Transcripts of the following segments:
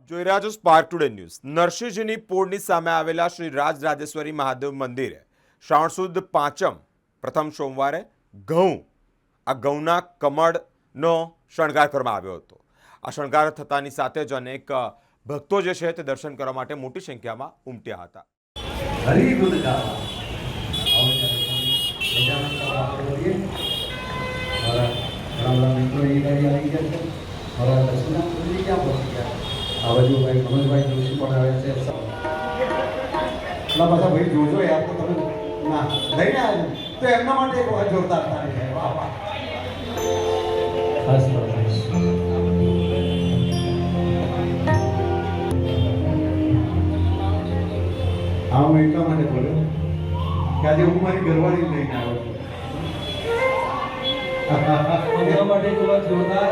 જોઈ રહ્યા છો સ્પાર્ક ટુડે ન્યૂઝ। નરસિંહજીની પોળની સામે આવેલા શ્રી રાજરાજેશ્વરી મહાદેવ મંદિરે શ્રાવણ સુદ પાંચમ પ્રથમ સોમવારે ઘઉંના કમળનો શણગાર કરવામાં આવ્યો હતો। આ શણગાર થતાની સાથે જ અનેક ભક્તો જે છે તે દર્શન કરવા માટે મોટી સંખ્યામાં ઉમટ્યા હતા। भाई मनोज भाई जोशी पण आवे छे એટલા બધા ભાઈ જોજો યાર તો તમે ના લઈને આવ્યા તો એમના માટે એક વખત જોરદાર તાળી છે। વાહ વાહ ખાસ હા હું એટલા માટે બોલ્યો કે આજે હું મારી ઘરવાળી લઈને આવ્યો છું એના માટે એક વખત જોરદાર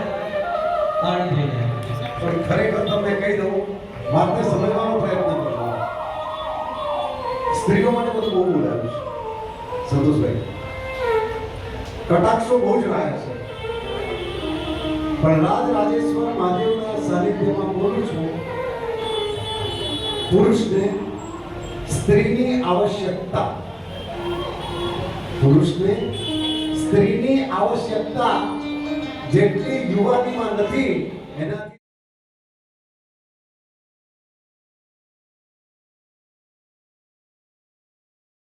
તાળી થઈ જાય। પણ ખરેખર તમને કહી દઉં મારે સમજવાનો પ્રયત્ન કરવો સ્ત્રીઓ માટે બધું બહુ બોલાવ્યું છે સંતોષભાઈ કટાક્ષો બહુ જ રહ્યા છે પણ રાજરાજેશ્વર મહાદેવના સાનિધ્યમાં બોલું છું પુરુષને સ્ત્રીની આવશ્યકતા જેટલી યુવાનીમાં નથી એનાથી